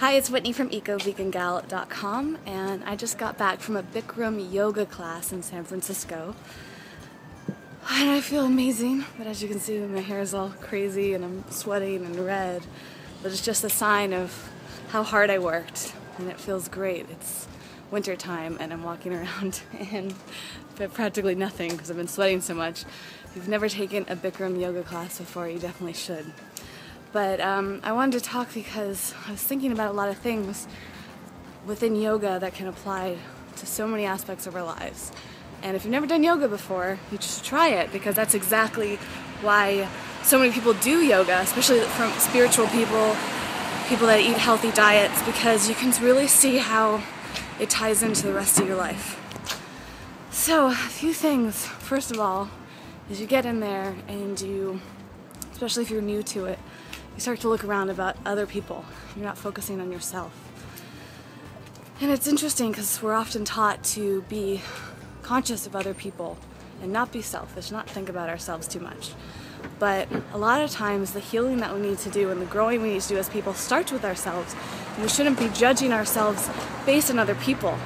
Hi, it's Whitney from EcoVeganGal.com, and I just got back from a Bikram yoga class in San Francisco. And I feel amazing, but as you can see, my hair is all crazy and I'm sweating and red. But it's just a sign of how hard I worked, and it feels great. It's winter time and I'm walking around and practically nothing because I've been sweating so much. If you've never taken a Bikram yoga class before, you definitely should. But I wanted to talk because I was thinking about a lot of things within yoga that can apply to so many aspects of our lives. And if you've never done yoga before, you should try it, because that's exactly why so many people do yoga, especially from spiritual people, people that eat healthy diets, because you can really see how it ties into the rest of your life. So, a few things. First of all, is you get in there and you, especially if you're new to it, you start to look around about other people. You're not focusing on yourself. And it's interesting because we're often taught to be conscious of other people and not be selfish, not think about ourselves too much. But a lot of times the healing that we need to do and the growing we need to do as people starts with ourselves. And we shouldn't be judging ourselves based on other people.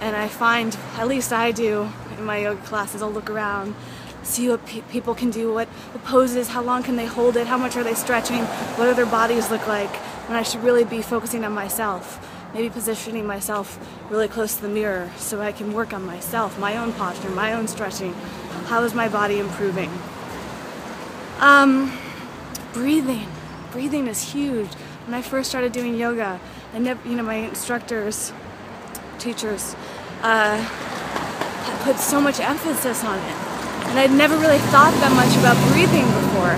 And I find, at least I do in my yoga classes, I'll look around, see what people can do, what poses, how long can they hold it, how much are they stretching, what do their bodies look like, when I should really be focusing on myself, maybe positioning myself really close to the mirror so I can work on myself, my own posture, my own stretching. How is my body improving? Breathing is huge. When I first started doing yoga, my instructors, teachers, put so much emphasis on it. And I'd never really thought that much about breathing before.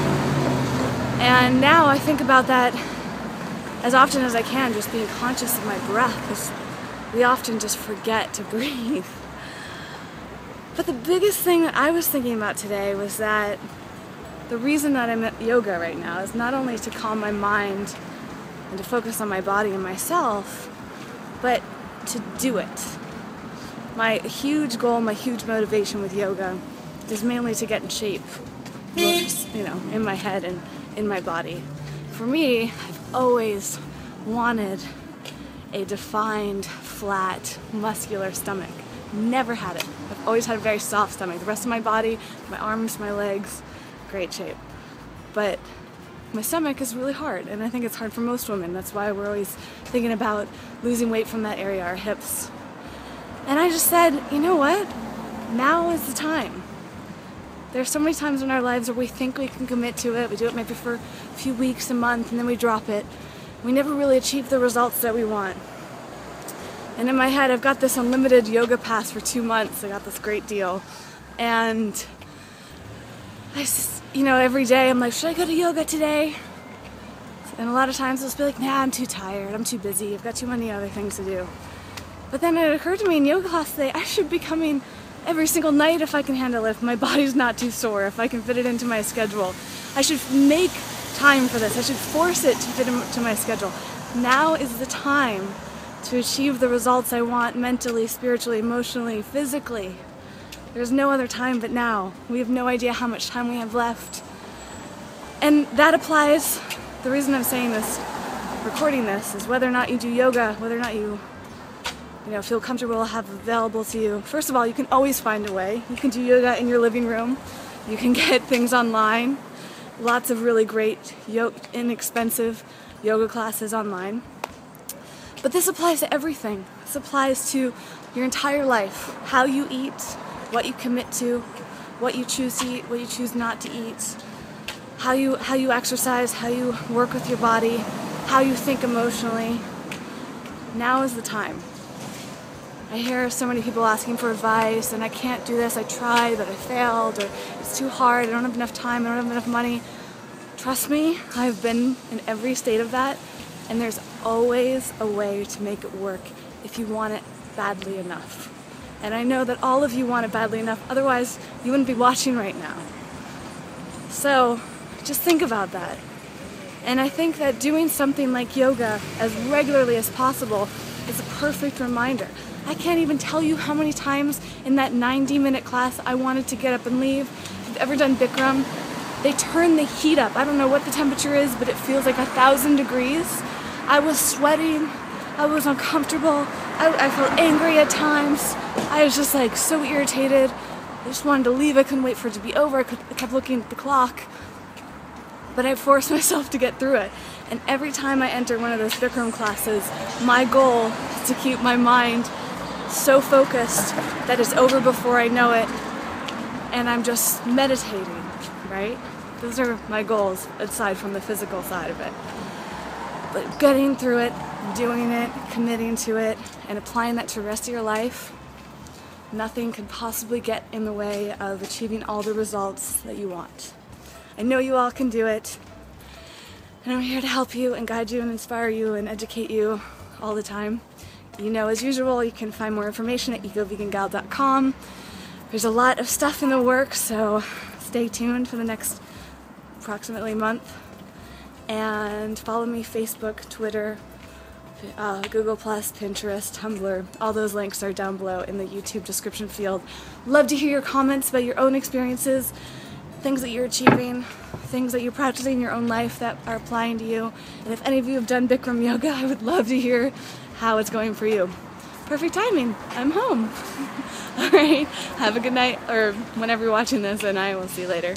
And now I think about that as often as I can, just being conscious of my breath, because we often just forget to breathe. But the biggest thing that I was thinking about today was that the reason that I'm at yoga right now is not only to calm my mind and to focus on my body and myself, but to do it. My huge goal, my huge motivation with yoga is mainly to get in shape, in my head and in my body. For me, I've always wanted a defined, flat, muscular stomach. Never had it. I've always had a very soft stomach. The rest of my body, my arms, my legs, great shape. But my stomach is really hard, and I think it's hard for most women. That's why we're always thinking about losing weight from that area, our hips. And I just said, you know what? Now is the time. There's so many times in our lives where we think we can commit to it. We do it maybe for a few weeks, a month, and then we drop it. We never really achieve the results that we want. And in my head, I've got this unlimited yoga pass for 2 months. I got this great deal. And every day I'm like, should I go to yoga today? And a lot of times I'll just be like, nah, I'm too tired. I'm too busy. I've got too many other things to do. But then it occurred to me in yoga class today, I should be coming every single night if I can handle it, if my body's not too sore, if I can fit it into my schedule. I should make time for this. I should force it to fit into my schedule. Now is the time to achieve the results I want mentally, spiritually, emotionally, physically. There's no other time but now. We have no idea how much time we have left. And that applies, the reason I'm saying this, recording this, is whether or not you do yoga, whether or not you feel comfortable, have available to you. First of all, you can always find a way. You can do yoga in your living room. You can get things online. Lots of really great, inexpensive yoga classes online. But this applies to everything. This applies to your entire life. How you eat, what you commit to, what you choose to eat, what you choose not to eat, how you exercise, how you work with your body, how you think emotionally. Now is the time. I hear so many people asking for advice, and I can't do this, I tried, but I failed, or it's too hard, I don't have enough time, I don't have enough money. Trust me, I've been in every state of that, and there's always a way to make it work if you want it badly enough. And I know that all of you want it badly enough, otherwise you wouldn't be watching right now. So, just think about that. And I think that doing something like yoga as regularly as possible is a perfect reminder. I can't even tell you how many times in that 90-minute class I wanted to get up and leave. If you've ever done Bikram, they turn the heat up. I don't know what the temperature is, but it feels like 1,000 degrees. I was sweating, I was uncomfortable, I felt angry at times, I was just like so irritated, I just wanted to leave, I couldn't wait for it to be over, I kept looking at the clock, but I forced myself to get through it. And every time I enter one of those Bikram classes, my goal is to keep my mind so focused that it's over before I know it, and I'm just meditating, right? Those are my goals, aside from the physical side of it. But getting through it, doing it, committing to it, and applying that to the rest of your life, nothing could possibly get in the way of achieving all the results that you want. I know you all can do it, and I'm here to help you and guide you and inspire you and educate you all the time. You know, as usual, you can find more information at ecovegangal.com. There's a lot of stuff in the works, so stay tuned for the next approximately month. And follow me Facebook, Twitter, Google+, Pinterest, Tumblr. All those links are down below in the YouTube description field. Love to hear your comments about your own experiences, things that you're achieving, things that you're practicing in your own life that are applying to you. And if any of you have done Bikram yoga, I would love to hear how it's going for you. Perfect timing. I'm home. All right. Have a good night, or whenever you're watching this, and I will see you later.